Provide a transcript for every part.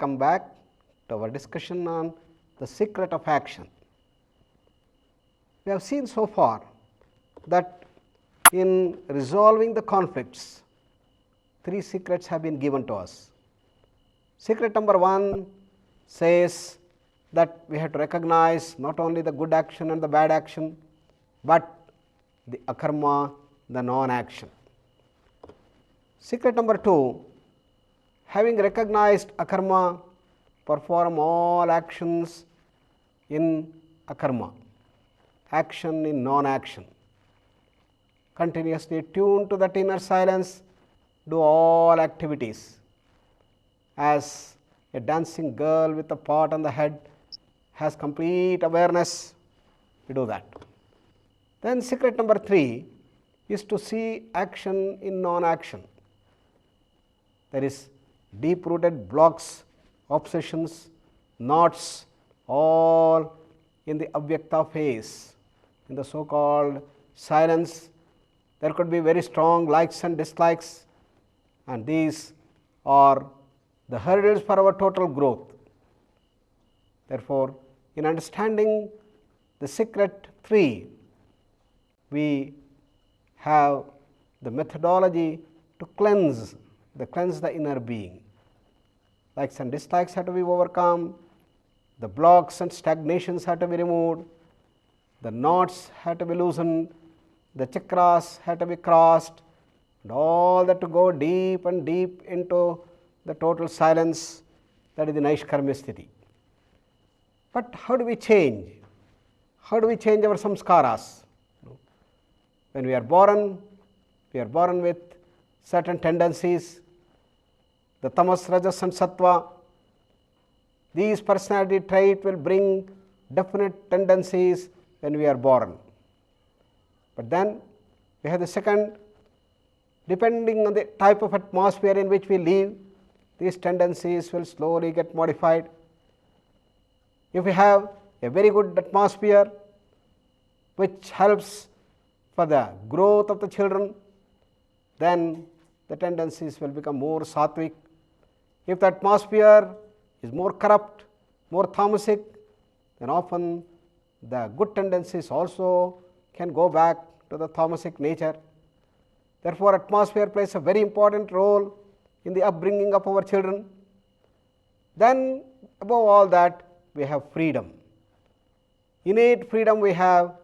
welcome back to our discussion on the secret of action. We have seen so far that in resolving the conflicts, 3 secrets have been given to us. Secret number 1 says that we have to recognize not only the good action and the bad action, but the akarma, the non-action. Secret number 2, having recognized akarma, perform all actions in akarma, action in non-action. Continuously tune to that inner silence, do all activities. As a dancing girl with a pot on the head has complete awareness, we do that. Then secret number 3 is to see action in non-action. There is deep-rooted blocks, obsessions, knots, all in the avyakta phase, in the so-called silence. There could be very strong likes and dislikes, and these are the hurdles for our total growth. Therefore, in understanding the secret 3, we have the methodology to cleanse the inner being. Likes and dislikes have to be overcome, the blocks and stagnations have to be removed, the knots have to be loosened, the chakras have to be crossed, and all that to go deep and deep into the total silence, that is the Naishkarmya sthiti. But how do we change? How do we change our samskaras? When we are born with certain tendencies, the tamas, rajas and sattva. These personality traits will bring definite tendencies when we are born. But then we have the second, depending on the type of atmosphere in which we live, these tendencies will slowly get modified. If we have a very good atmosphere which helps for the growth of the children, then the tendencies will become more sattvic. If the atmosphere is more corrupt, more tamasic, then often the good tendencies also can go back to the tamasic nature. Therefore, atmosphere plays a very important role in the upbringing of our children. Then above all that, we have freedom. Innate freedom we have,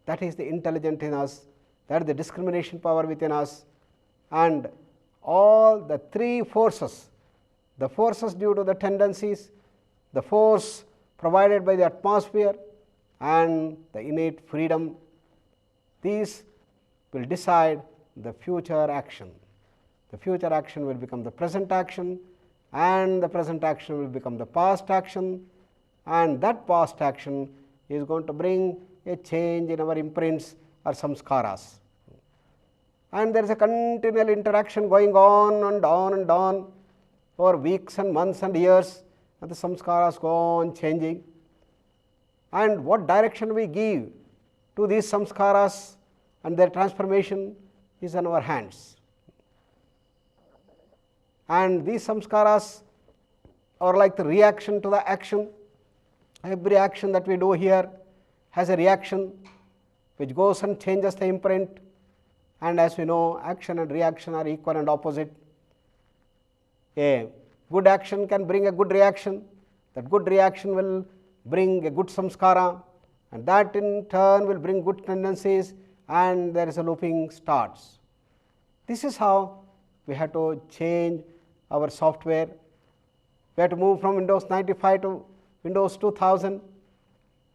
that is the intelligence in us, that is the discrimination power within us, and all the 3 forces, the forces due to the tendencies, the force provided by the atmosphere, and the innate freedom, these will decide the future action. The future action will become the present action, and the present action will become the past action, and that past action is going to bring a change in our imprints or samskaras. And there is a continual interaction going on and on and on for weeks and months and years, and the samskaras go on changing. And what direction we give to these samskaras and their transformation is in our hands. And these samskaras are like the reaction to the action. Every action that we do here has a reaction which goes and changes the imprint, and as we know, action and reaction are equal and opposite. A good action can bring a good reaction, that good reaction will bring a good samskara, and that in turn will bring good tendencies, and there is a looping starts. This is how we have to change our software. We have to move from Windows 95 to Windows 2000,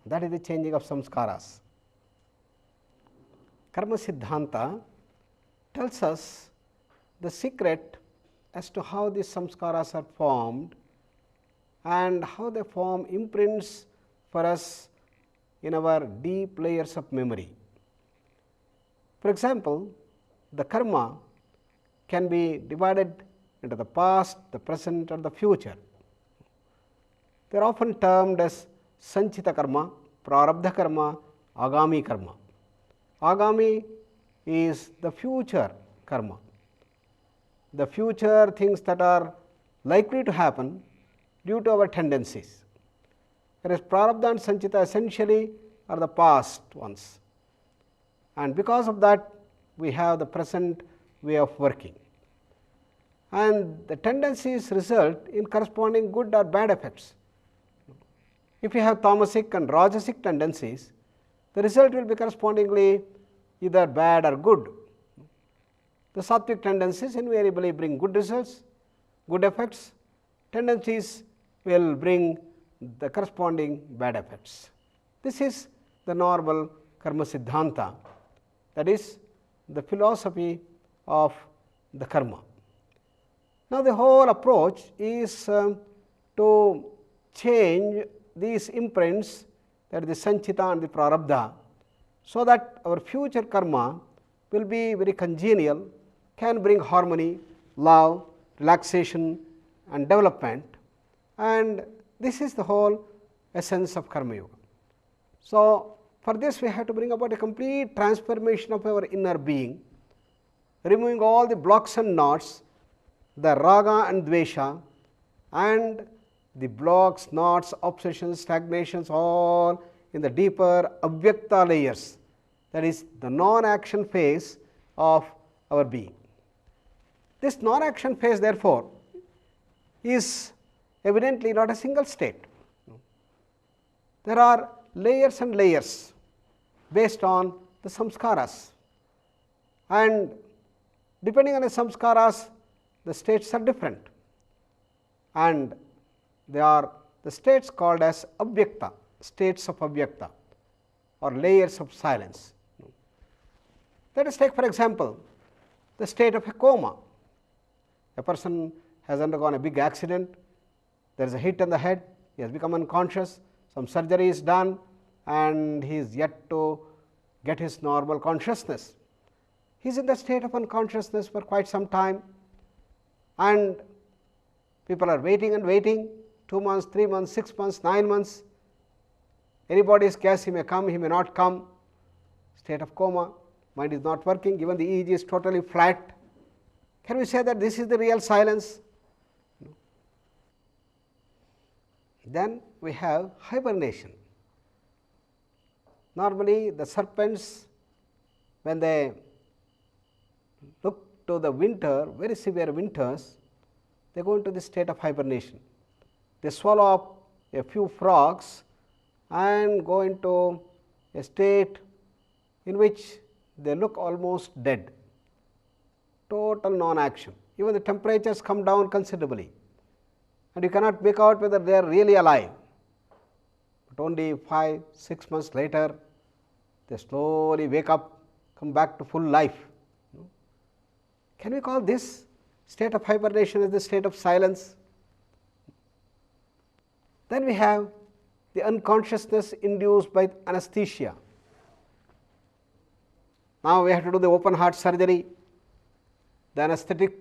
that is the changing of samskaras. Karma Siddhanta tells us the secret as to how these samskaras are formed and how they form imprints for us in our deep layers of memory. For example, the karma can be divided into the past, the present and the future. They are often termed as sanchita karma, prarabdha karma, agami karma. Agami is the future karma, the future things that are likely to happen, due to our tendencies, whereas prarabdha and sanchita essentially are the past ones, and because of that we have the present way of working, and the tendencies result in corresponding good or bad effects. If you have tamasic and rajasic tendencies, the result will be correspondingly either bad or good. The sattvic tendencies invariably bring good results, good effects. Tendencies will bring the corresponding bad effects. This is the normal karma siddhanta, that is the philosophy of the karma. Now, the whole approach is to change these imprints, that is the sanchita and the prarabdha, so that our future karma will be very congenial, can bring harmony, love, relaxation and development, and this is the whole essence of karma yoga. So, for this we have to bring about a complete transformation of our inner being, removing all the blocks and knots, the raga and dvesha, and the blocks, knots, obsessions, stagnations, all in the deeper avyakta layers, that is the non-action phase of our being. This non-action phase therefore is evidently not a single state. There are layers and layers based on the samskaras, and depending on the samskaras the states are different, and they are the states called as avyakta, states of avyakta or layers of silence. Let us take for example the state of a coma. A person has undergone a big accident, there is a hit on the head, he has become unconscious, some surgery is done and he is yet to get his normal consciousness. He is in the state of unconsciousness for quite some time, and people are waiting and waiting, 2 months, 3 months, 6 months, 9 months. Anybody's guess, he may come, he may not come. State of coma, mind is not working, even the EEG is totally flat. Can we say that this is the real silence? No. Then we have hibernation. Normally the serpents, when they look to the winter, very severe winters, they go into the state of hibernation. They swallow up a few frogs and go into a state in which they look almost dead, total non-action. Even the temperatures come down considerably and you cannot make out whether they are really alive. But only 5, 6 months later, they slowly wake up, come back to full life. Can we call this state of hibernation as the state of silence? Then we have the unconsciousness induced by anesthesia. Now we have to do the open heart surgery. The anesthetic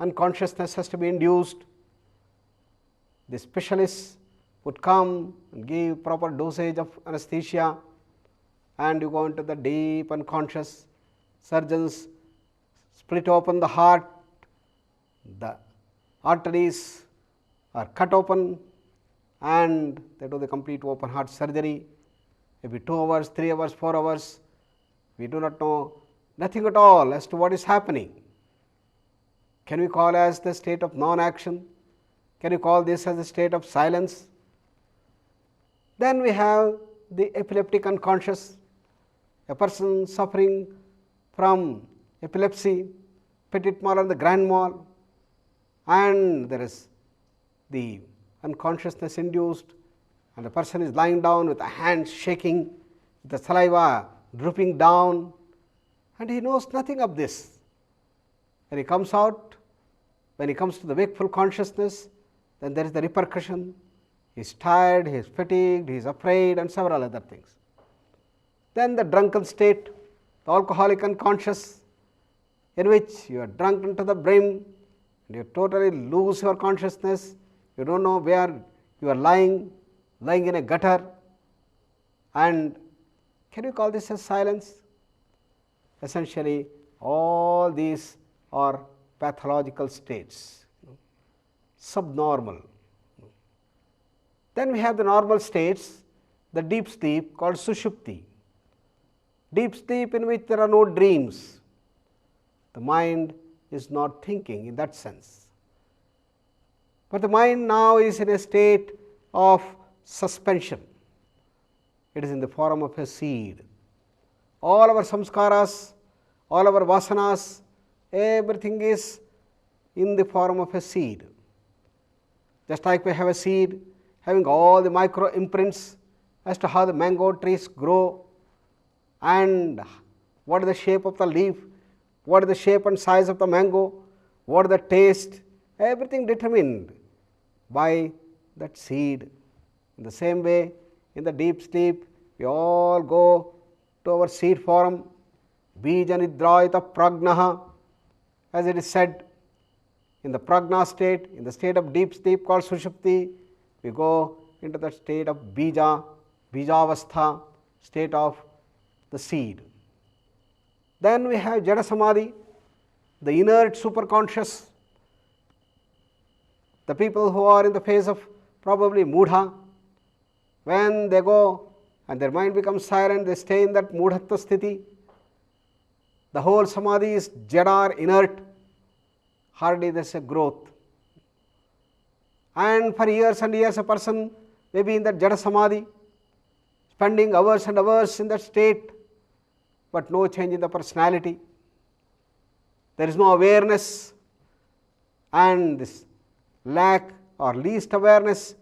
unconsciousness has to be induced. The specialists would come and give proper dosage of anesthesia, and you go into the deep unconscious. Surgeons split open the heart, the arteries are cut open, and they do the complete open heart surgery. Maybe 2 hours, 3 hours, 4 hours, we do not know nothing at all as to what is happening. Can we call as the state of non-action? Can you call this as a state of silence? Then we have the epileptic unconscious, a person suffering from epilepsy, petit mal and the grand mal, and there is the unconsciousness induced, and the person is lying down with the hands shaking, the saliva dripping down, and he knows nothing of this. When he comes out, when he comes to the wakeful consciousness, then there is the repercussion. He is tired, he is fatigued, he is afraid, and several other things. Then the drunken state, the alcoholic unconscious, in which you are drunk into the brim and you totally lose your consciousness, you don't know where you are lying in a gutter. And can you call this as silence? Essentially all these are pathological states. subnormal. Then we have the normal states, the deep sleep called sushupti. Deep sleep in which there are no dreams. The mind is not thinking in that sense. But the mind now is in a state of suspension. It is in the form of a seed. All our samskaras, all our vasanas, everything is in the form of a seed. Just like we have a seed having all the micro imprints as to how the mango trees grow and what is the shape of the leaf, what is the shape and size of the mango, what is the taste, everything determined by that seed. In the same way, in the deep sleep, we all go to our seed form, bija nidrayata pragnaha, as it is said. In the pragna state, in the state of deep sleep called sushupti, we go into the state of bija, bijavastha, state of the seed. Then we have jada samadhi, the inert superconscious. The people who are in the phase of probably mudha, when they go and their mind becomes silent, they stay in that mudhatva sthiti. The whole samadhi is jada, inert, hardly there is a growth. And for years and years a person may be in that jada samadhi, spending hours and hours in that state, but no change in the personality. There is no awareness, and this lack or least awareness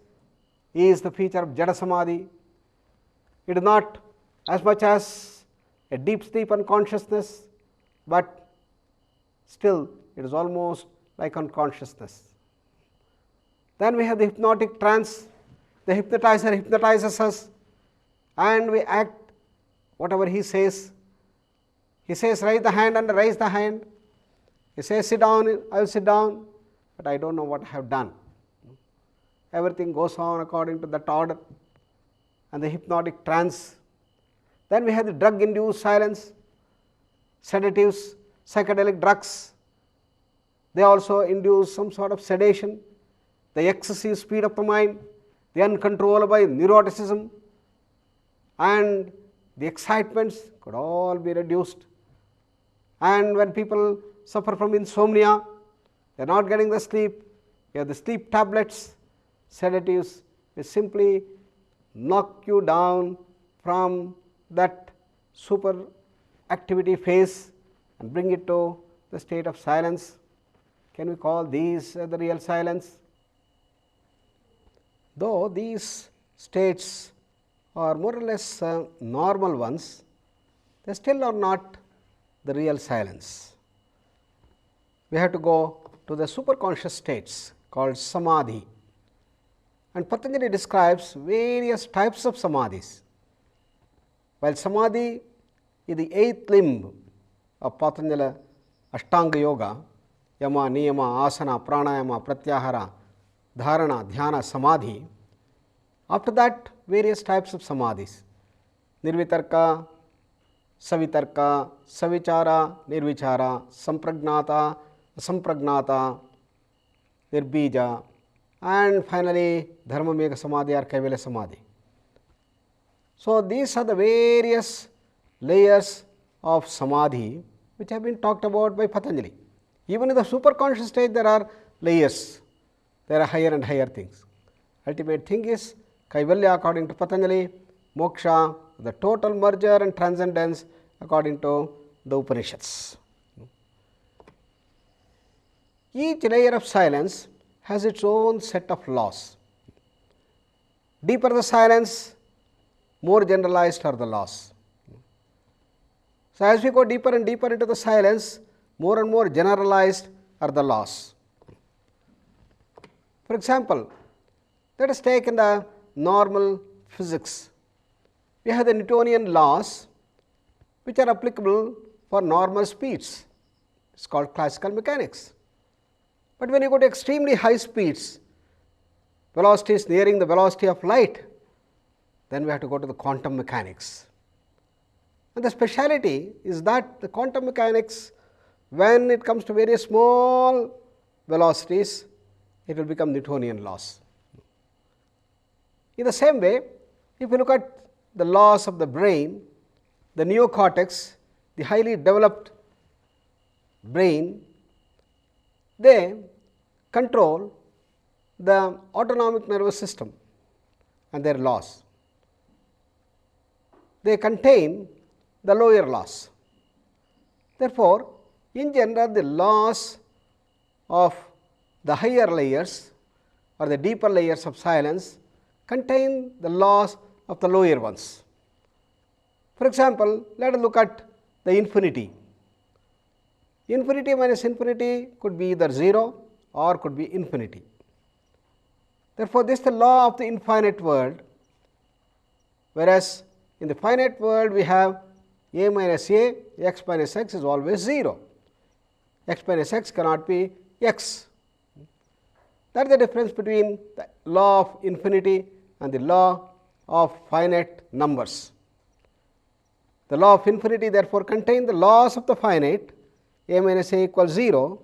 is the feature of jada samadhi. It is not as much as a deep sleep unconsciousness, but still it is almost like unconsciousness. Then we have the hypnotic trance. The hypnotizer hypnotizes us and we act whatever he says. He says raise the hand and raise the hand. He says sit down, I will sit down, but I don't know what I have done. Everything goes on according to that order and the hypnotic trance. Then we have the drug induced silence, sedatives, psychedelic drugs. They also induce some sort of sedation, the excessive speed of the mind, the uncontrollable neuroticism, and the excitements could all be reduced. And when people suffer from insomnia, they are not getting the sleep, you have the sleep tablets, sedatives, will simply knock you down from that super activity phase and bring it to the state of silence. Can we call these the real silence? Though these states are more or less normal ones, they still are not the real silence. We have to go to the superconscious states called samadhi. And Patanjali describes various types of samadhis. While samadhi is the eighth limb of Patanjali Ashtanga Yoga, yama, niyama, asana, pranayama, pratyahara, dharana, dhyana, samadhi. After that, various types of samadhis, nirvitarka, savitarka, savichara, nirvichara, sampragnata, asampragnata, nirbija, and finally dharmamega samadhi or kaivalya samadhi. So these are the various layers of samadhi which have been talked about by Patanjali. Even in the superconscious state there are layers, there are higher and higher things. Ultimate thing is kaivalya according to Patanjali, moksha, the total merger and transcendence according to the Upanishads. Each layer of silence has its own set of laws. Deeper the silence, more generalized are the laws. So as we go deeper and deeper into the silence, more and more generalized are the laws. For example, let us take in the normal physics. We have the Newtonian laws which are applicable for normal speeds. It is called classical mechanics. But when you go to extremely high speeds, velocities nearing the velocity of light, then we have to go to the quantum mechanics. And the speciality is that the quantum mechanics, when it comes to very small velocities, it will become Newtonian laws. In the same way, if you look at the laws of the brain, the neocortex, the highly developed brain, they control the autonomic nervous system and their laws. They contain the lower laws. Therefore, in general, the laws of the higher layers or the deeper layers of silence contain the laws of the lower ones. For example, let us look at the infinity. Infinity minus infinity could be either 0 or could be infinity. Therefore, this is the law of the infinite world, whereas in the finite world we have a minus a, x minus x is always 0. X minus x cannot be x. That is the difference between the law of infinity and the law of finite numbers. The law of infinity therefore contains the laws of the finite, a minus a equals 0,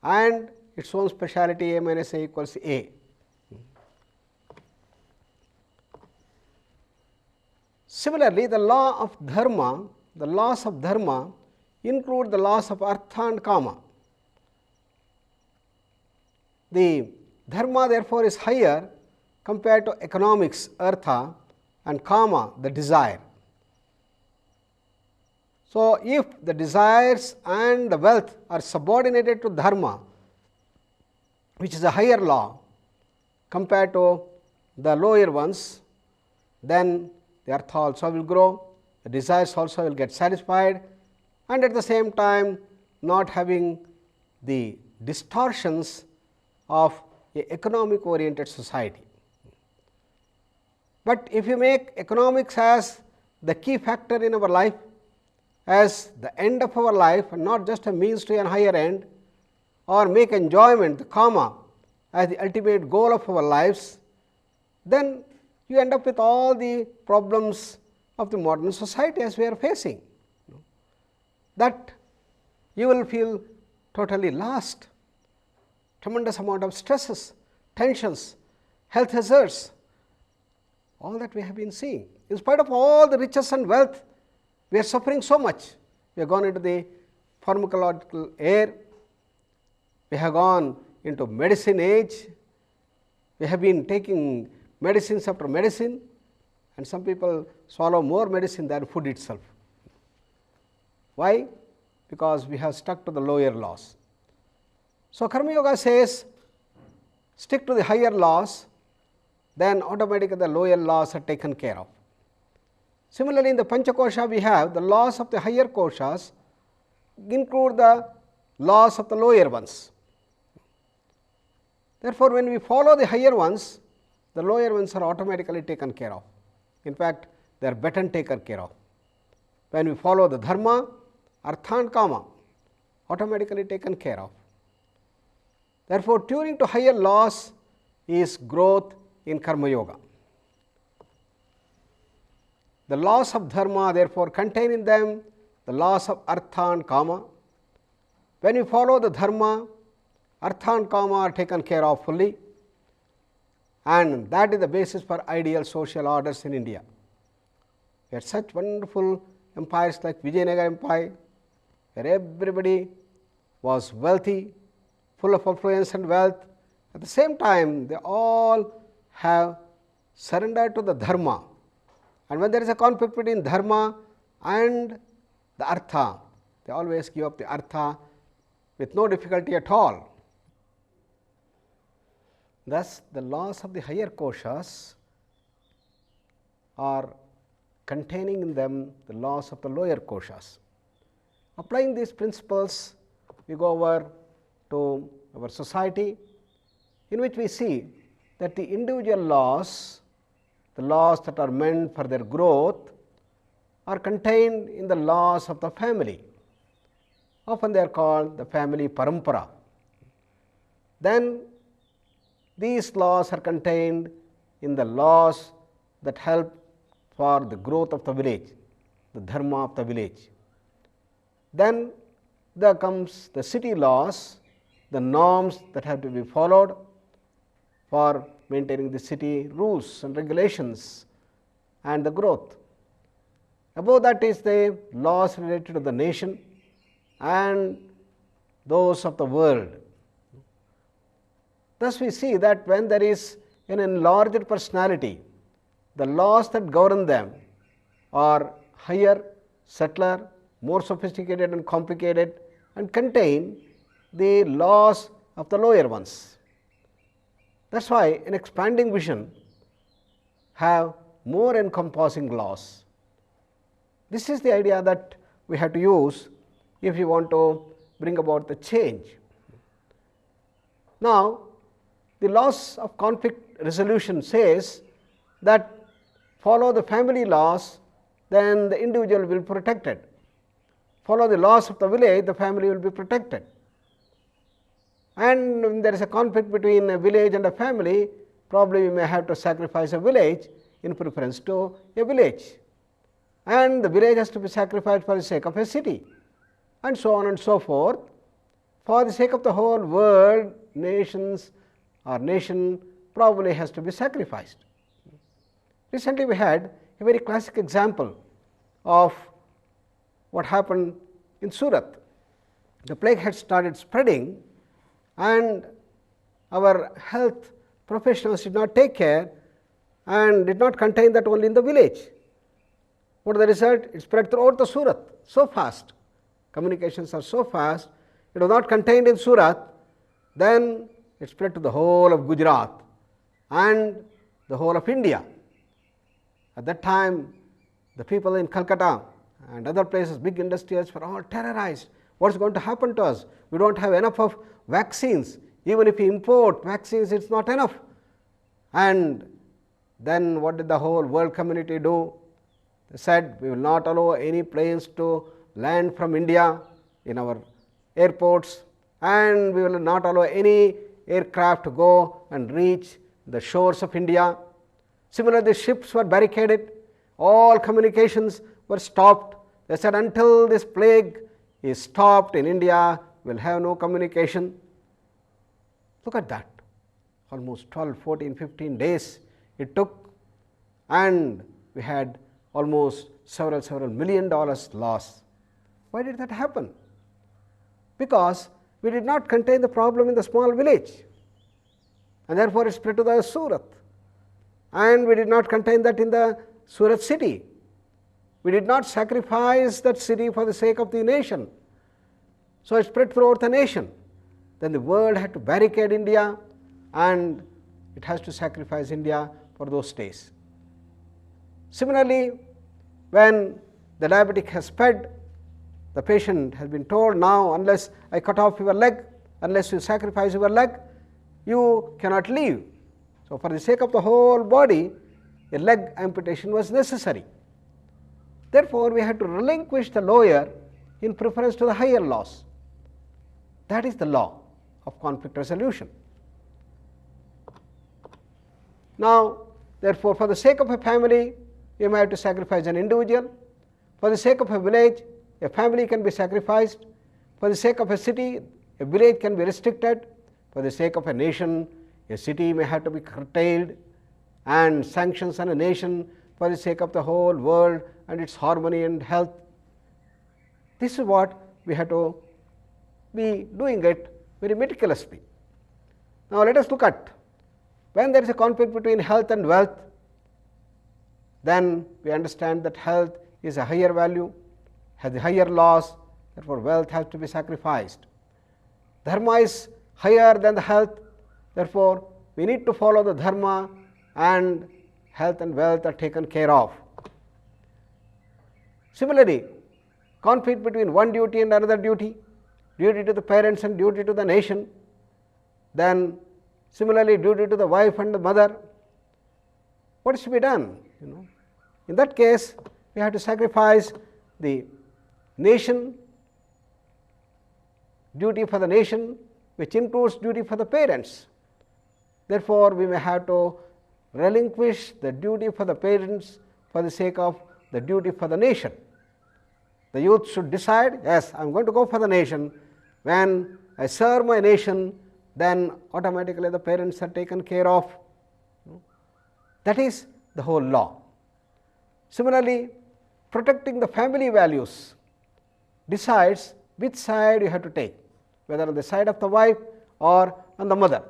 and its own speciality, a minus a equals a. Similarly, the law of dharma, the laws of dharma include the laws of artha and kama. The dharma therefore is higher compared to economics, artha, and kama, the desire. So, if the desires and the wealth are subordinated to dharma, which is a higher law compared to the lower ones, then the artha also will grow, the desires also will get satisfied, and at the same time not having the distortions of an economic oriented society. But if you make economics as the key factor in our life, as the end of our life and not just a means to a higher end, or make enjoyment, the kama, as the ultimate goal of our lives, then you end up with all the problems of the modern society as we are facing. That you will feel totally lost, tremendous amount of stresses, tensions, health hazards, all that we have been seeing. In spite of all the riches and wealth, we are suffering so much. We have gone into the pharmacological air, we have gone into medicine age, we have been taking medicines after medicine, and some people swallow more medicine than food itself. Why? Because we have stuck to the lower laws. So, Karma Yoga says stick to the higher laws, then automatically the lower laws are taken care of. Similarly, in the Panchakosha we have the laws of the higher koshas include the laws of the lower ones. Therefore, when we follow the higher ones, the lower ones are automatically taken care of. In fact, they are better taken care of. When we follow the dharma, artha and kama, automatically taken care of. Therefore, tuning to higher laws is growth in Karma Yoga. The laws of dharma therefore contain in them the laws of artha and kama. When we follow the dharma, artha and kama are taken care of fully, and that is the basis for ideal social orders in India. We had such wonderful empires like Vijayanagara Empire, where everybody was wealthy, full of affluence and wealth. At the same time, they all have surrendered to the dharma. And when there is a conflict between dharma and the artha, they always give up the artha with no difficulty at all. Thus, the laws of the higher koshas are containing in them the laws of the lower koshas. Applying these principles, we go over to our society, in which we see that the individual laws, the laws that are meant for their growth, are contained in the laws of the family. Often they are called the family parampara. Then these laws are contained in the laws that help for the growth of the village, the dharma of the village. Then there comes the city laws, the norms that have to be followed, for maintaining the city rules and regulations and the growth. Above that is the laws related to the nation and those of the world. Thus, we see that when there is an enlarged personality, the laws that govern them are higher, subtler, more sophisticated and complicated, and contain the laws of the lower ones. That is why an expanding vision have more encompassing laws. This is the idea that we have to use if we want to bring about the change. Now, the laws of conflict resolution says that follow the family laws, then the individual will be protected. Follow the laws of the village, the family will be protected. And when there is a conflict between a village and a family, probably we may have to sacrifice a village in preference to a village. And the village has to be sacrificed for the sake of a city, and so on and so forth. For the sake of the whole world, nations or nation probably has to be sacrificed. Recently we had a very classic example of what happened in Surat. The plague had started spreading and our health professionals did not take care and did not contain that only in the village. What is the result? It spread throughout the Surat so fast. Communications are so fast. It was not contained in Surat. Then it spread to the whole of Gujarat and the whole of India. At that time, the people in Calcutta and other places, big industrials, were all terrorized. What is going to happen to us? We do not have enough of vaccines. Even if we import vaccines, it is not enough. And then what did the whole world community do? They said, we will not allow any planes to land from India in our airports, and we will not allow any aircraft to go and reach the shores of India. Similarly, ships were barricaded, all communications were stopped. They said, until this plague is stopped in India, we will have no communication. Look at that, almost 12, 14, 15 days it took, and we had almost several $1 million loss. Why did that happen? Because we did not contain the problem in the small village, and therefore it spread to the Surat. And we did not contain that in the Surat city. We did not sacrifice that city for the sake of the nation. So it spread throughout the nation. Then the world had to barricade India, and it has to sacrifice India for those days. Similarly, when the diabetic has spread, the patient has been told, now unless I cut off your leg, unless you sacrifice your leg, you cannot live. So for the sake of the whole body, a leg amputation was necessary. Therefore, we had to relinquish the lower in preference to the higher laws. That is the law of conflict resolution. Now, therefore, for the sake of a family, you may have to sacrifice an individual. For the sake of a village, a family can be sacrificed. For the sake of a city, a village can be restricted. For the sake of a nation, a city may have to be curtailed, and sanctions on a nation for the sake of the whole world and its harmony and health. This is what we have to be doing it very meticulously. Now let us look at when there is a conflict between health and wealth, then we understand that health is a higher value, has a higher loss, therefore wealth has to be sacrificed. Dharma is higher than the health, therefore we need to follow the dharma, and health and wealth are taken care of. Similarly, conflict between one duty and another duty, duty to the parents and duty to the nation, then similarly duty to the wife and the mother. What is to be done? In that case, we have to sacrifice the nation, duty for the nation, which includes duty for the parents. Therefore, we may have to relinquish the duty for the parents for the sake of the duty for the nation. The youth should decide, yes, I am going to go for the nation. When I serve my nation, then automatically the parents are taken care of. That is the whole law. Similarly, protecting the family values decides which side you have to take, whether on the side of the wife or on the mother.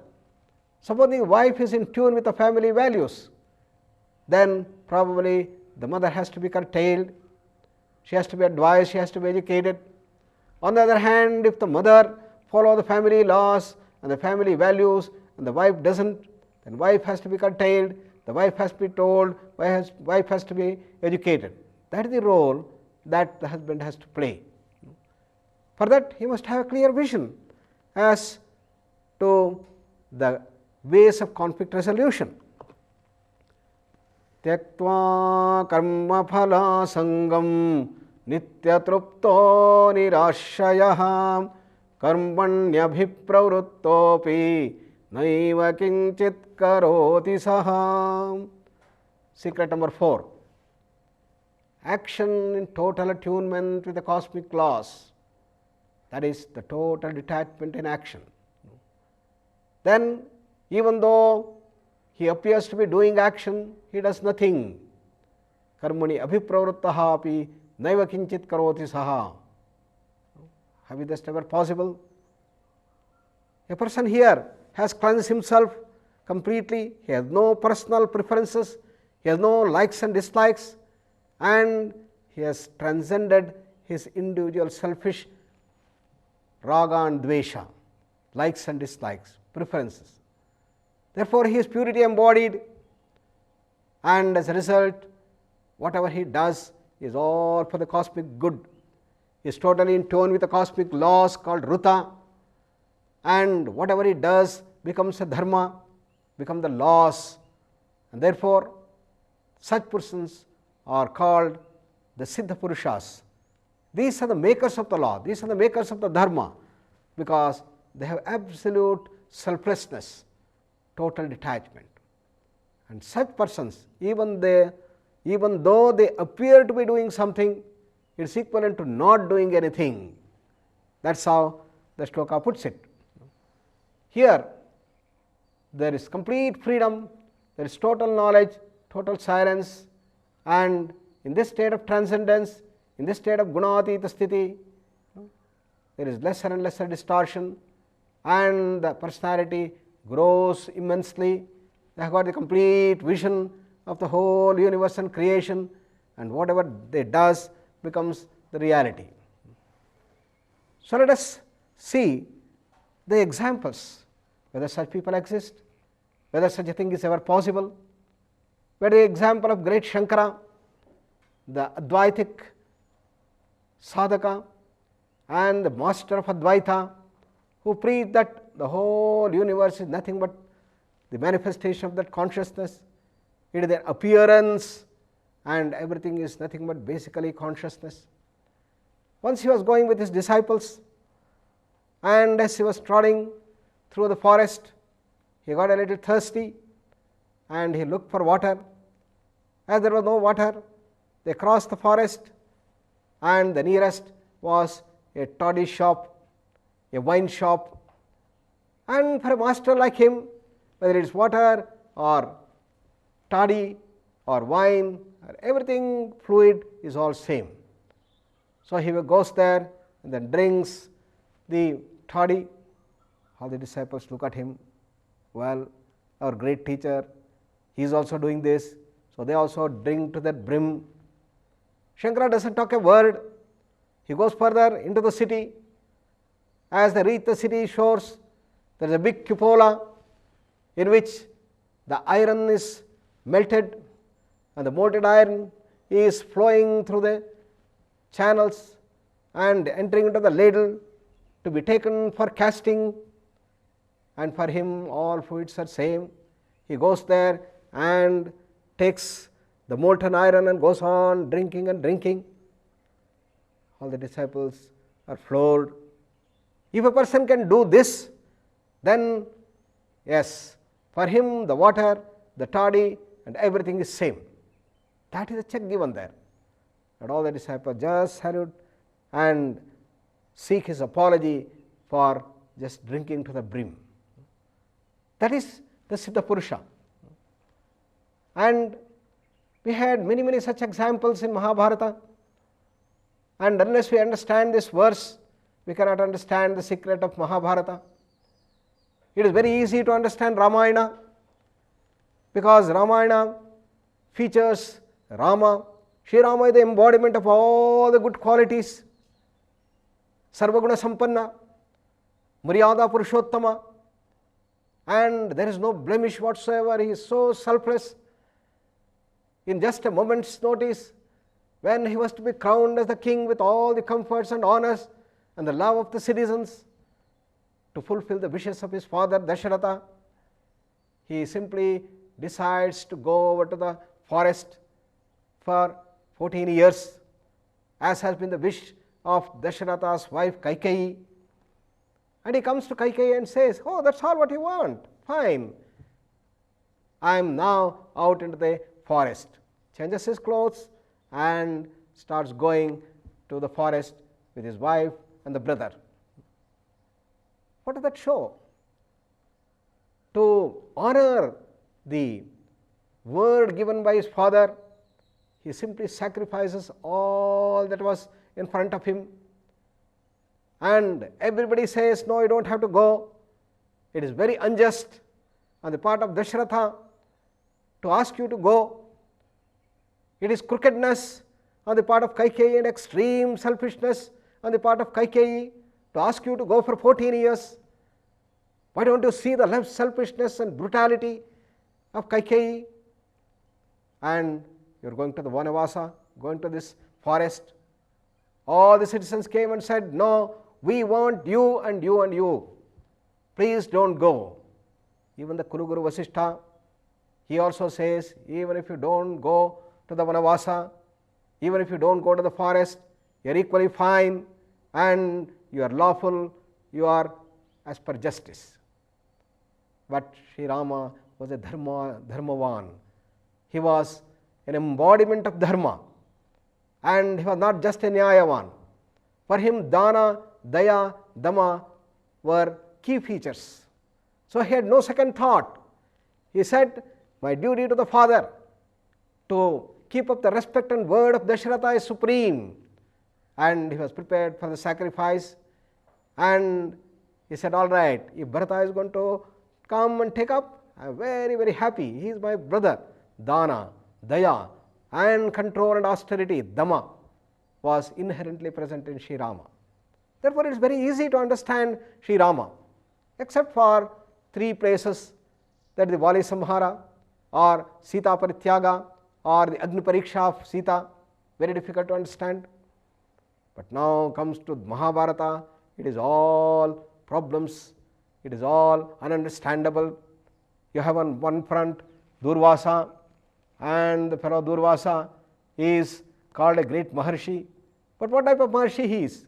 Supposing the wife is in tune with the family values, then probably the mother has to be curtailed, she has to be advised, she has to be educated. On the other hand, if the mother follows the family laws and the family values and the wife doesn't, then wife has to be curtailed, the wife has to be told, wife has to be educated. That is the role that the husband has to play. For that, he must have a clear vision as to the ways of conflict resolution. Tyaktva karma phala sangam nityatrupto nirashayah karmanyabhipravrittopi naiva kinchit karoti saha. Secret number 4. Action in total attunement with the cosmic laws, that is the total detachment in action. Then even though he appears to be doing action, he does nothing. Karmani abhipravrittaha api naiva kinchit karoti saha. Have you this ever possible? A person here has cleansed himself completely, he has no personal preferences, he has no likes and dislikes, and he has transcended his individual selfish raga and dvesha, likes and dislikes, preferences. Therefore, he is purity embodied, and as a result, whatever he does is all for the cosmic good. He is totally in tune with the cosmic laws called Ruta, and whatever he does becomes a dharma, become the laws, and therefore such persons are called the Siddha Purushas. These are the makers of the law, these are the makers of the dharma, because they have absolute selflessness, total detachment. And such persons, even though they appear to be doing something, it is equivalent to not doing anything. That is how the shloka puts it. Here there is complete freedom, there is total knowledge, total silence, and in this state of transcendence, in this state of gunatita sthiti, there is lesser and lesser distortion, and the personality grows immensely. They have got the complete vision of the whole universe and creation, and whatever they does becomes the reality. So let us see the examples, whether such people exist, whether such a thing is ever possible. Where the example of great Shankara, the Advaitic sadhaka and the master of Advaita, who preached that the whole universe is nothing but the manifestation of that consciousness. It is their appearance, and everything is nothing but basically consciousness. Once he was going with his disciples, and as he was trotting through the forest, he got a little thirsty and he looked for water. As there was no water, they crossed the forest, and the nearest was a toddy shop, a wine shop. And for a master like him, whether it is water or toddy or wine or everything fluid is all same. So he goes there and then drinks the toddy. All the disciples look at him. Well, our great teacher, he is also doing this. So they also drink to that brim. Shankara doesn't talk a word. He goes further into the city. As they reach the city shores, there is a big cupola in which the iron is melted, and the molten iron is flowing through the channels and entering into the ladle to be taken for casting. And for him all fluids are same. He goes there and takes the molten iron and goes on drinking and drinking. All the disciples are floored. If a person can do this, then yes, for him the water, the toddy and everything is same. That is a check given there. And all the disciples just salute and seek his apology for just drinking to the brim. That is the Siddha Purusha. And we had many such examples in Mahabharata. And unless we understand this verse, we cannot understand the secret of Mahabharata. It is very easy to understand Ramayana, because Ramayana features Rama. Sri Rama is the embodiment of all the good qualities. Sarvaguna Sampanna, Maryada Purushottama, and there is no blemish whatsoever. He is so selfless. In just a moment's notice, when he was to be crowned as the king with all the comforts and honors and the love of the citizens, to fulfill the wishes of his father Dasharatha, he simply decides to go over to the forest for 14 years, as has been the wish of Dasharatha's wife Kaikeyi. And he comes to Kaikeyi and says, "Oh, that's all what you want, fine. I am now out into the forest." Changes his clothes and starts going to the forest with his wife and the brother. What does that show? To honor the word given by his father, he simply sacrifices all that was in front of him. And everybody says, "No, you don't have to go." It is very unjust on the part of Dasharatha to ask you to go. It is crookedness on the part of Kaikeyi and extreme selfishness on the part of Kaikeyi to ask you to go for 14 years. Why don't you see the selfishness and brutality of Kaikeyi? And you are going to the Vanavasa, going to this forest. All the citizens came and said, "No, we want you and you and you. Please don't go." Even the Kuluguru Vasishtha, he also says, even if you don't go to the Vanavasa, even if you don't go to the forest, you are equally fine and you are lawful, you are as per justice. But Sri Rama was a dharmavan. He was an embodiment of dharma, and he was not just a nyayavan. For him, dana, daya, dama were key features. So he had no second thought. He said, "My duty to the father to keep up the respect and word of Dasharatha is supreme." And he was prepared for the sacrifice. And he said, "All right, if Bharata is going to come and take up, I am very happy. He is my brother." Dana, daya, and control and austerity, dama, was inherently present in Sri Rama. Therefore, it is very easy to understand Sri Rama, except for 3 places, that is the Vali Samhara, or Sita Parityaga, or the Agni Pariksha of Sita. Very difficult to understand. But now comes to Mahabharata, it is all problems, it is all ununderstandable. You have on one front Durvasa, and the fellow Durvasa is called a great Maharshi. But what type of Maharshi he is?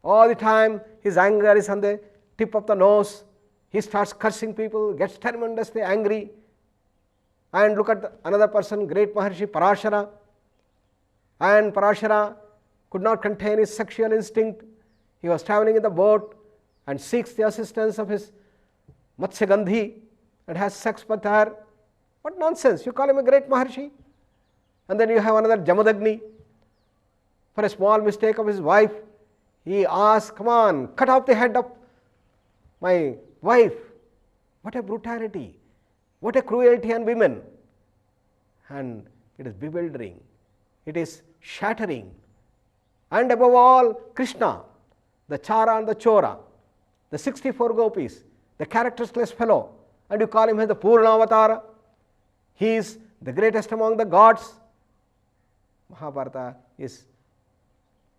All the time his anger is on the tip of the nose. He starts cursing people, gets tremendously angry. And look at another person, great Maharshi Parashara. And Parashara could not contain his sexual instinct. He was traveling in the boat and seeks the assistance of his Matsyagandhi and has sex with her. What nonsense! You call him a great Maharshi. And then you have another Jamadagni. For a small mistake of his wife, he asks, "Come on, cut off the head of my wife." What a brutality! What a cruelty on women! And it is bewildering. It is shattering. And above all, Krishna, the Chara and the Chora, the 64 gopis, the characterless fellow, and you call him as the Purna Avatara. He is the greatest among the gods. Mahabharata is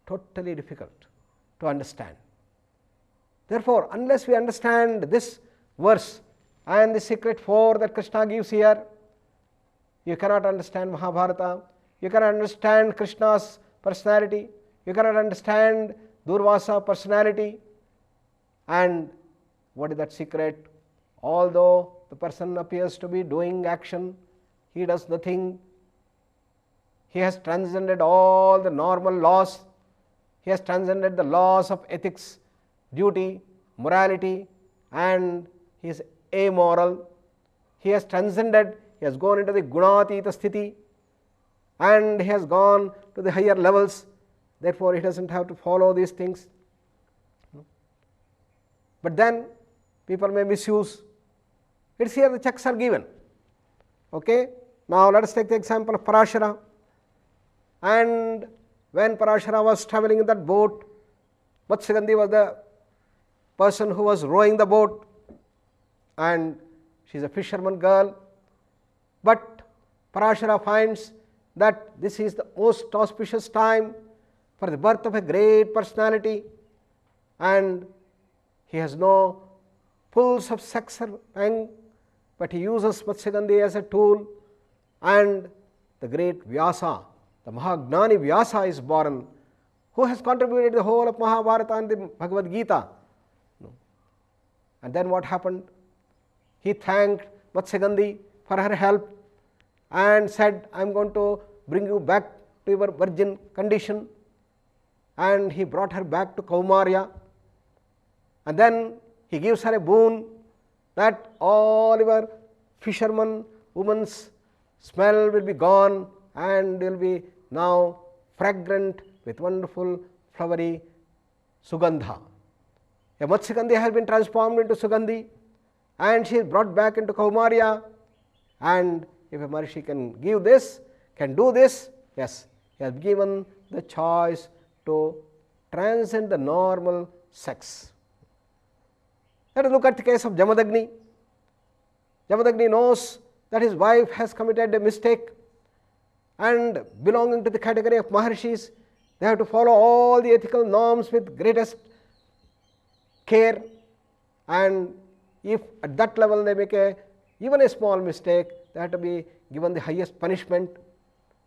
totally difficult to understand. Therefore, unless we understand this verse and the secret 4 that Krishna gives here, you cannot understand Mahabharata, you cannot understand Krishna's personality, you cannot understand Durvasa's personality. And what is that secret? Although the person appears to be doing action, he does nothing. He has transcended all the normal laws. He has transcended the laws of ethics, duty, morality, and he is amoral. He has transcended, he has gone into the gunatita sthiti, and he has gone to the higher levels. Therefore, he doesn't have to follow these things. But then people may misuse. It's here the checks are given. Okay. Now let us take the example of Parashara. And when Parashara was traveling in that boat, Matsyagandhi was the person who was rowing the boat, and she is a fisherman girl. But Parashara finds that this is the most auspicious time for the birth of a great personality, and he has no pulse of sex or pang, but he uses Matsyagandhi as a tool, and the great Vyasa, the Mahagnani Vyasa is born, who has contributed the whole of Mahabharata and the Bhagavad Gita. And then what happened? He thanked Matsyagandhi for her help and said, I am going to bring you back to your virgin condition. And he brought her back to Kaumarya. And then he gives her a boon that all your fisherman woman's smell will be gone and will be now fragrant with wonderful flowery Sugandha. A Matsyagandhi has been transformed into Sugandhi, and she is brought back into Kaumarya. And if a Maharishi can give this, can do this, yes, he has given the choice to transcend the normal sex. Let us look at the case of Jamadagni. Jamadagni knows that his wife has committed a mistake, and belonging to the category of Maharishis, they have to follow all the ethical norms with greatest care, and if at that level they make even a small mistake, they have to be given the highest punishment.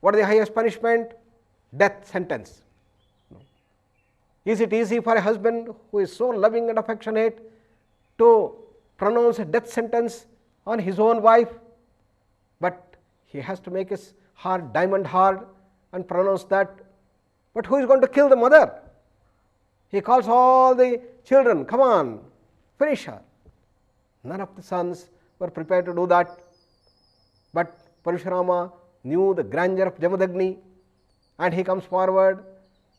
What is the highest punishment? Death sentence. Is it easy for a husband who is so loving and affectionate to pronounce a death sentence on his own wife? But he has to make his heart diamond hard and pronounce that. But who is going to kill the mother? He calls all the children, come on, finish her. None of the sons were prepared to do that. But Parashurama knew the grandeur of Jamadagni, and he comes forward,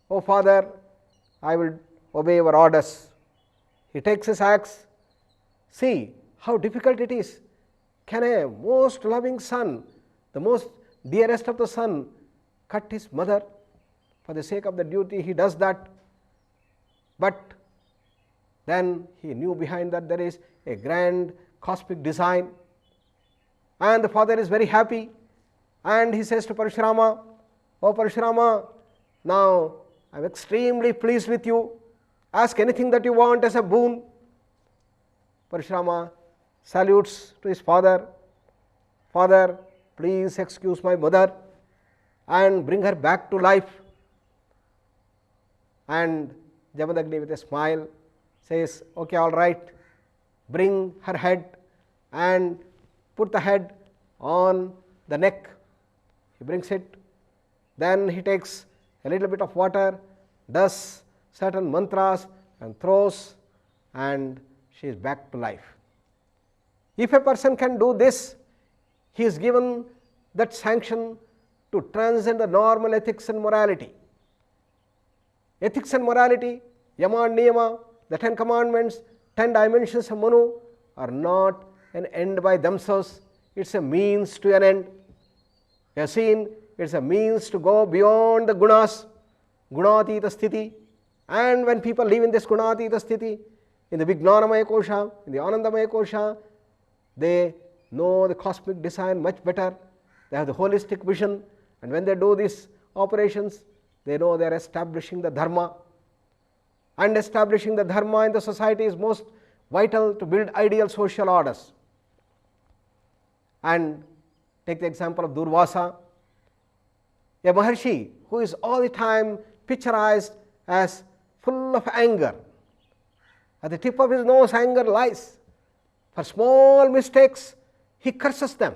oh father, I will obey your orders. He takes his axe. See how difficult it is. Can a most loving son, the most dearest of the son, cut his mother? For the sake of the duty, he does that. But then he knew behind that there is a grand cosmic design, and the father is very happy, and he says to Parashurama, oh Parashurama, now I am extremely pleased with you. Ask anything that you want as a boon. Parashurama salutes to his father. Father, please excuse my mother and bring her back to life. And Jamadagni with a smile says, okay, all right, bring her head and put the head on the neck. He brings it. Then he takes a little bit of water, does certain mantras and throws, and she is back to life. If a person can do this, he is given that sanction to transcend the normal ethics and morality. Ethics and morality, Yama and Niyama, the 10 commandments, 10 dimensions of Manu are not an end by themselves. It's a means to an end. You have seen, it's a means to go beyond the gunas, gunatita sthiti. And when people live in this gunatita sthiti, in the Vijnanamaya kosha, in the Anandamaya kosha, they know the cosmic design much better. They have the holistic vision, and when they do these operations, they know they are establishing the dharma. And establishing the dharma in the society is most vital to build ideal social orders. And take the example of Durvasa, a Maharshi who is all the time picturized as full of anger. At the tip of his nose, anger lies. For small mistakes, he curses them.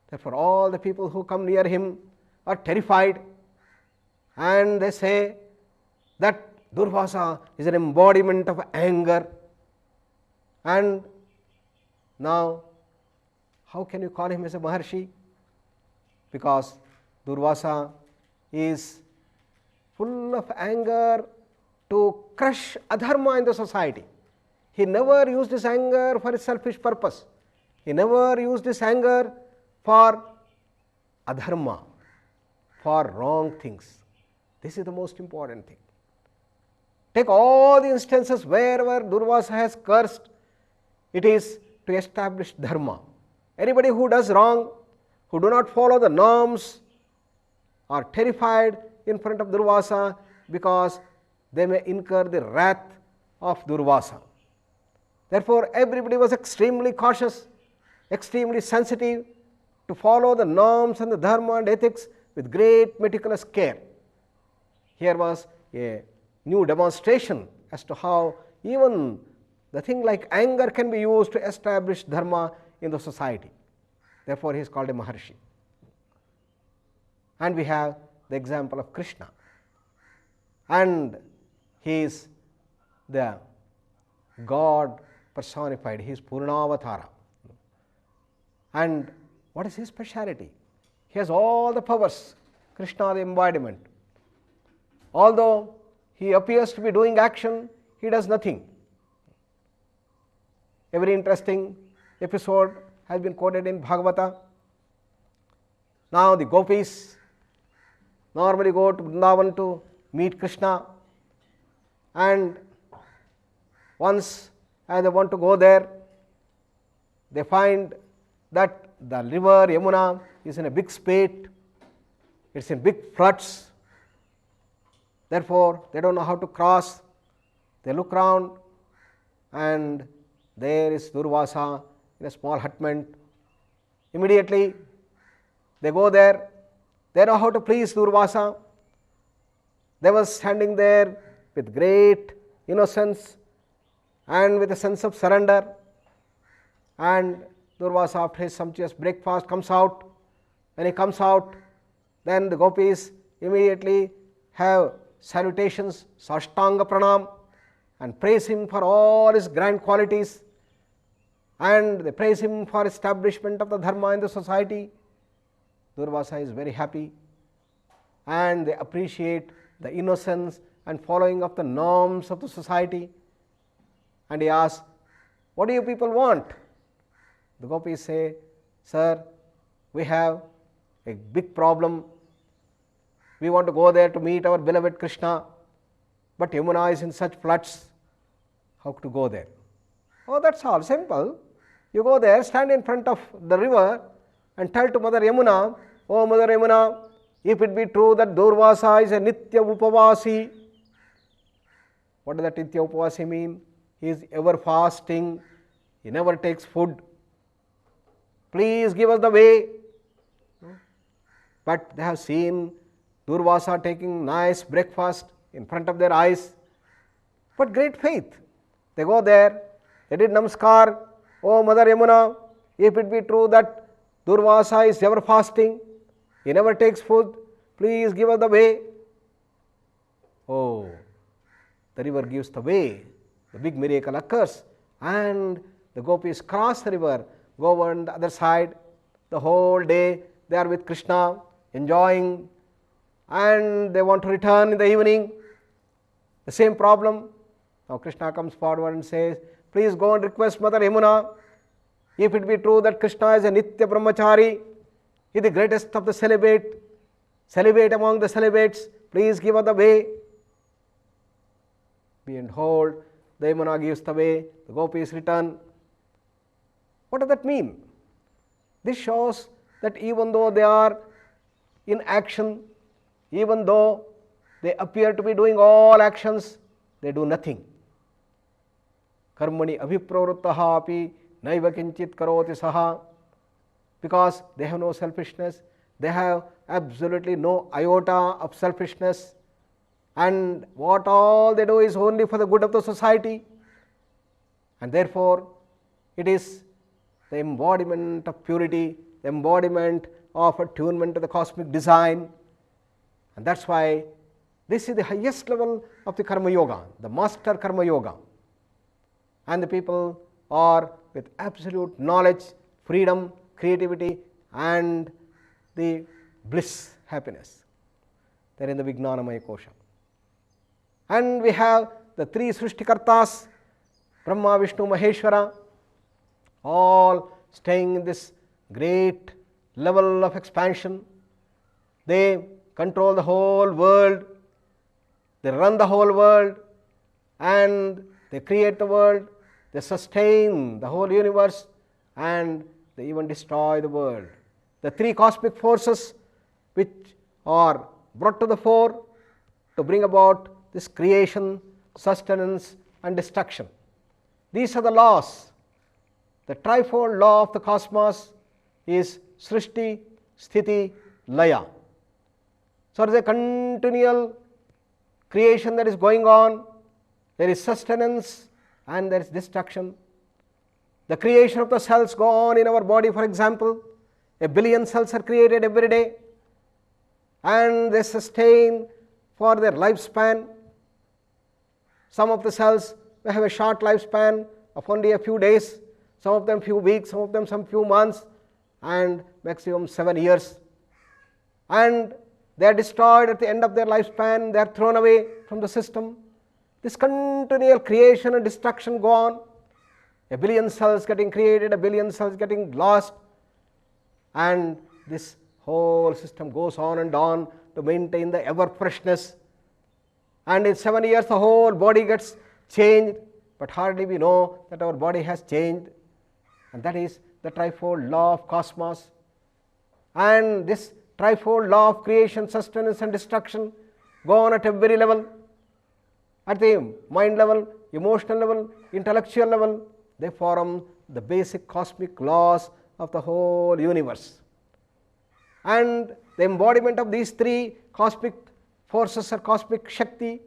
Therefore, all the people who come near him are terrified, and they say that Durvasa is an embodiment of anger. And Now, how can you call him as a Maharshi? Because Durvasa is full of anger to crush adharma in the society. He never used his anger for a selfish purpose. He never used his anger for adharma, for wrong things. This is the most important thing. Take all the instances wherever Durvasa has cursed, it is to establish dharma. Anybody who does wrong, who do not follow the norms, are terrified in front of Durvasa because they may incur the wrath of Durvasa. Therefore, everybody was extremely cautious, extremely sensitive to follow the norms and the dharma and ethics with great meticulous care. Here was a new demonstration as to how even the thing like anger can be used to establish dharma in the society. Therefore, he is called a Maharshi. And we have the example of Krishna. And he is the God personified, he is Purnavatara. And what is his speciality? He has all the powers, Krishna the embodiment. Although he appears to be doing action, he does nothing. A very interesting episode has been quoted in Bhagavata. Now the gopis normally go to Vrindavan to meet Krishna, and once as they want to go there, they find that the river Yamuna is in a big spate, it's in big floods. Therefore, they don't know how to cross. They look round, and there is Durvasa in a small hutment. Immediately, they go there. They know how to please Durvasa. They were standing there with great innocence and with a sense of surrender. And Durvasa, after his sumptuous breakfast, comes out. When he comes out, then the gopis immediately have salutations, Sashtanga Pranam, and praise him for all his grand qualities. And they praise him for establishment of the dharma in the society. Durvasa is very happy, and they appreciate the innocence and following of the norms of the society. And he asks, what do you people want? The gopis say, sir, we have a big problem. We want to go there to meet our beloved Krishna, but Yamuna is in such floods. How to go there? Oh, that's all, simple. You go there, stand in front of the river and tell to Mother Yamuna, oh Mother Yamuna, if it be true that Durvasa is a Nitya Upavasi. What does that Nitya Upavasi mean? He is ever fasting, he never takes food. Please give us the way. But they have seen Durvasa taking nice breakfast in front of their eyes. But great faith. They go there, they did namaskar. Oh Mother Yamuna, if it be true that Durvasa is ever fasting, he never takes food, please give us the way. Oh, the river gives the way. The big miracle occurs, and the gopis cross the river, go on the other side. The whole day they are with Krishna, enjoying, and they want to return in the evening. The same problem. Now Krishna comes forward and says, please go and request Mother Yamuna. If it be true that Krishna is a Nitya Brahmachari, he is the greatest of the celibate among the celibates, please give us the way. Behold, the Yamuna gives the way, the gopis return. What does that mean? This shows that even though they are in action, even though they appear to be doing all actions, they do nothing. Karmani abhipravruttaha api naiva kinchit karoti saha. Because they have no selfishness, they have absolutely no iota of selfishness, and what all they do is only for the good of the society. And therefore, it is the embodiment of purity, the embodiment of attunement to the cosmic design. And that's why this is the highest level of the Karma Yoga, the master Karma Yoga. And the people or with absolute knowledge, freedom, creativity and the bliss, happiness. They are in the Vijnanamaya Kosha. And we have the three Srishtikartas, Brahma, Vishnu, Maheshwara, all staying in this great level of expansion. They control the whole world, they run the whole world, and they create the world, they sustain the whole universe, and they even destroy the world. The three cosmic forces which are brought to the fore to bring about this creation, sustenance and destruction. These are the laws. The trifold law of the cosmos is Srishti, Sthiti, Laya. So there is a continual creation that is going on, there is sustenance and there is destruction. The creation of the cells go on in our body, for example. 1 billion cells are created every day and they sustain for their lifespan. Some of the cells may have a short lifespan of only a few days, some of them few weeks, some of them some few months, and maximum 7 years. And they are destroyed at the end of their lifespan, they are thrown away from the system. This continual creation and destruction go on. 1 billion cells getting created, 1 billion cells getting lost, and this whole system goes on and on to maintain the ever freshness. And in 7 years the whole body gets changed, but hardly we know that our body has changed. And that is the trifold law of cosmos. And this trifold law of creation, sustenance and destruction go on at every level. At the mind level, emotional level, intellectual level, they form the basic cosmic laws of the whole universe. And the embodiment of these three cosmic forces or cosmic Shakti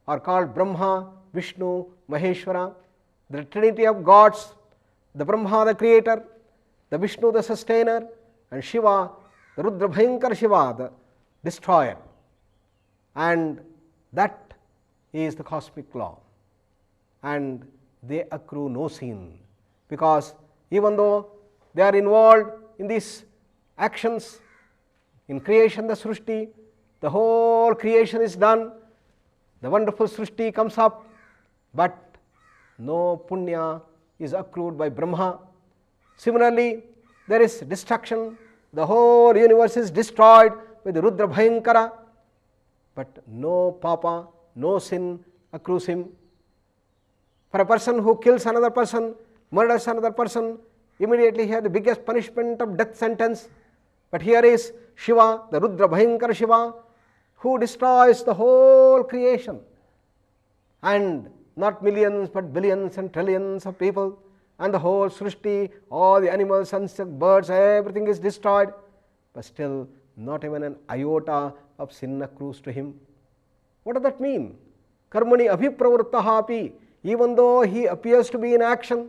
are called Brahma, Vishnu, Maheshwara, the trinity of gods, the Brahma the creator, the Vishnu the sustainer, and Shiva, the Rudra Bhayankar Shiva, the destroyer. And that is the cosmic law. And they accrue no sin, because even though they are involved in these actions, in creation, the Srishti, the whole creation is done, the wonderful Srishti comes up, but no punya is accrued by Brahma. Similarly, there is destruction, the whole universe is destroyed with Rudra Bhayankara, but no papa, no sin accrues him. For a person who kills another person, murders another person, immediately he has the biggest punishment of death sentence. But here is Shiva, the Rudra Bhayankara Shiva, who destroys the whole creation. And not millions but billions and trillions of people, and the whole Srishti, all the animals, insects, birds, everything is destroyed. But still not even an iota of sin accrues to him. What does that mean? Karmani abhipravruttaha api, even though he appears to be in action,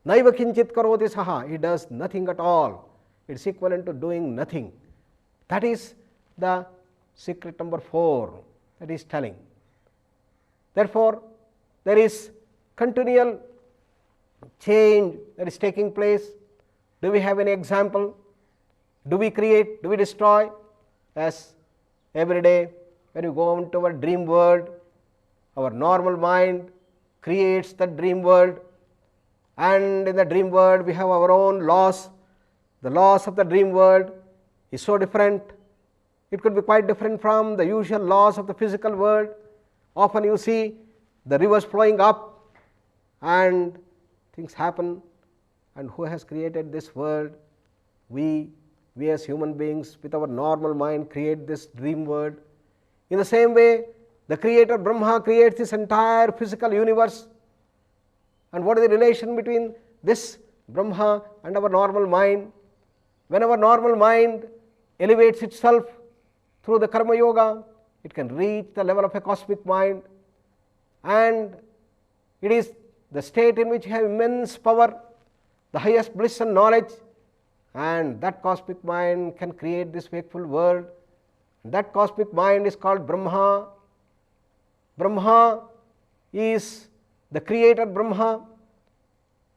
naiva kinchit karoti saha, he does nothing at all. It's equivalent to doing nothing. That is the secret number 4 that is telling. Therefore, there is continual change that is taking place. Do we have any example? Do we create? Do we destroy? As every day when you go into our dream world, our normal mind creates the dream world, and in the dream world we have our own laws. The laws of the dream world is so different. It could be quite different from the usual laws of the physical world. Often you see the rivers flowing up and things happen. And who has created this world? We as human beings with our normal mind create this dream world. In the same way, the creator Brahma creates this entire physical universe. And what is the relation between this Brahma and our normal mind? When our normal mind elevates itself through the Karma Yoga, it can reach the level of a cosmic mind, and it is the state in which you have immense power, the highest bliss and knowledge, and that cosmic mind can create this wakeful world. That cosmic mind is called Brahma. Brahma is the creator Brahma,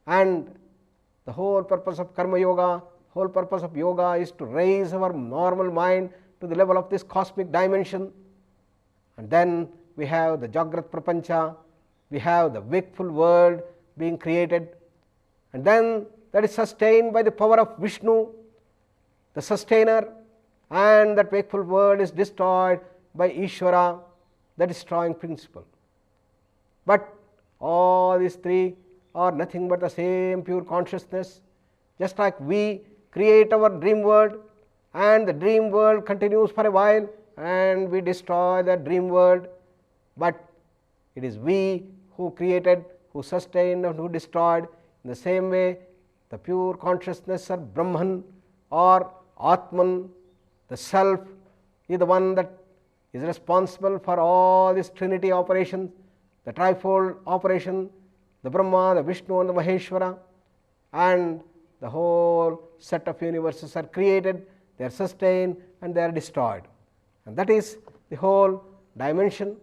And the whole purpose of karma yoga, whole purpose of yoga is to raise our normal mind to the level of this cosmic dimension. And then we have the Jagrat Prapancha, we have the wakeful world being created, and then that is sustained by the power of Vishnu, the sustainer, and that wakeful world is destroyed by Ishvara, the destroying principle. But all these three are nothing but the same pure consciousness. Just like we create our dream world, and the dream world continues for a while, and we destroy that dream world, but it is we who created, who sustained, and who destroyed. In the same way, the pure consciousness or Brahman or Atman, the self, is the one that is responsible for all this trinity operations, the trifold operation, the Brahma, the Vishnu, and the Maheshwara, and the whole set of universes are created, they are sustained, and they are destroyed. And that is the whole dimension.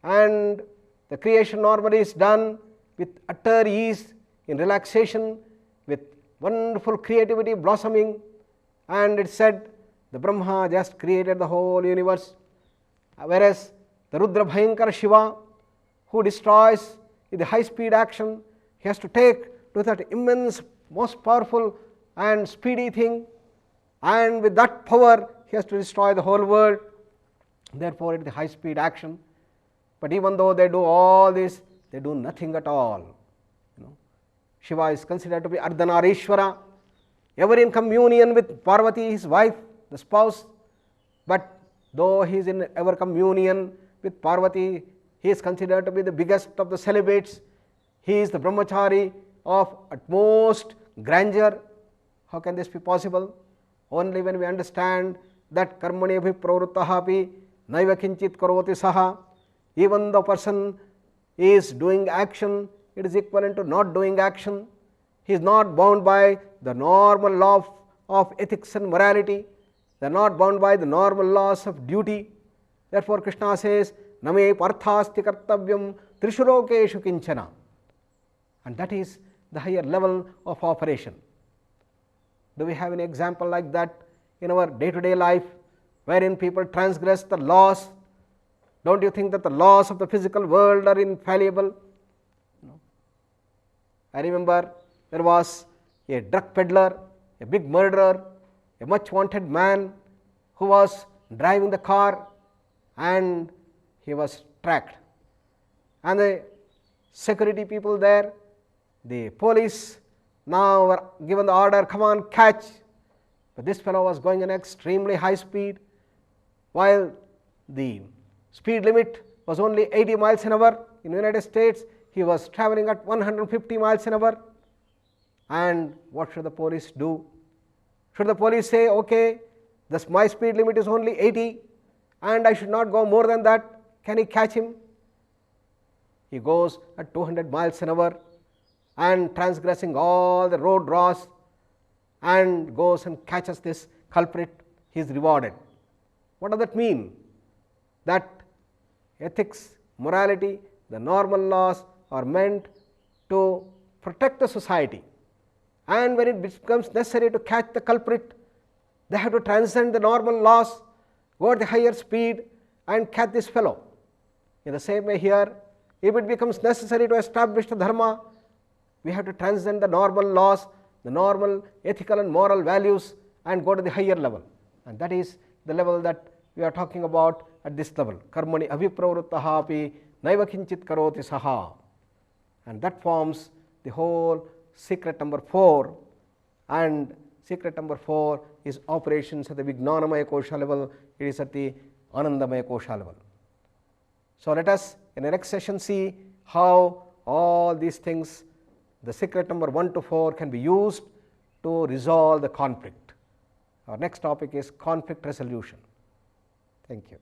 And the creation normally is done with utter ease, in relaxation, with wonderful creativity blossoming. And it said the Brahma just created the whole universe, whereas the Rudra Bhayankara Shiva, who destroys with the high speed action, he has to take to that immense, most powerful and speedy thing, and with that power he has to destroy the whole world. Therefore it is the high speed action. But even though they do all this, they do nothing at all. Shiva is considered to be Ardhanarishwara, ever in communion with Parvati, his wife, the spouse. But though he is in ever communion with Parvati, he is considered to be the biggest of the celibates. He is the brahmachari of utmost grandeur. How can this be possible? Only when we understand that karmani abhipravruttaha api naiva kinchit karoti saha. Even the person is doing action, it is equivalent to not doing action. He is not bound by the normal law of ethics and morality. They are not bound by the normal laws of duty. Therefore Krishna says, Name parthasti kartavyam trishulokeshu kinchana. And that is the higher level of operation. Do we have an example like that in our day-to-day life, wherein people transgress the laws? Don't you think that the laws of the physical world are infallible? No. I remember there was a drug peddler, a big murderer, a much wanted man who was driving the car, and he was tracked. And the security people there, the police now were given the order, come on, catch. But this fellow was going at extremely high speed, while the speed limit was only 80 miles an hour. In the United States, he was traveling at 150 miles an hour. And what should the police do? Should the police say, okay, my speed limit is only 80 and I should not go more than that? Can he catch him? He goes at 200 miles an hour and transgressing all the road laws, and goes and catches this culprit. He is rewarded. What does that mean? That ethics, morality, the normal laws are meant to protect the society, and when it becomes necessary to catch the culprit, they have to transcend the normal laws, go at the higher speed and catch this fellow. In the same way here, if it becomes necessary to establish the dharma, we have to transcend the normal laws, the normal ethical and moral values, and go to the higher level. And that is the level that we are talking about at this level. Karmani abhipravruttaha api naiva kinchit karoti saha. And that forms the whole secret number 4. And secret number 4 is operations at the Vijnanamaya Kosha level, it is at the Anandamaya Kosha level. So let us in the next session see how all these things, the secret number 1 to 4, can be used to resolve the conflict. Our next topic is conflict resolution. Thank you.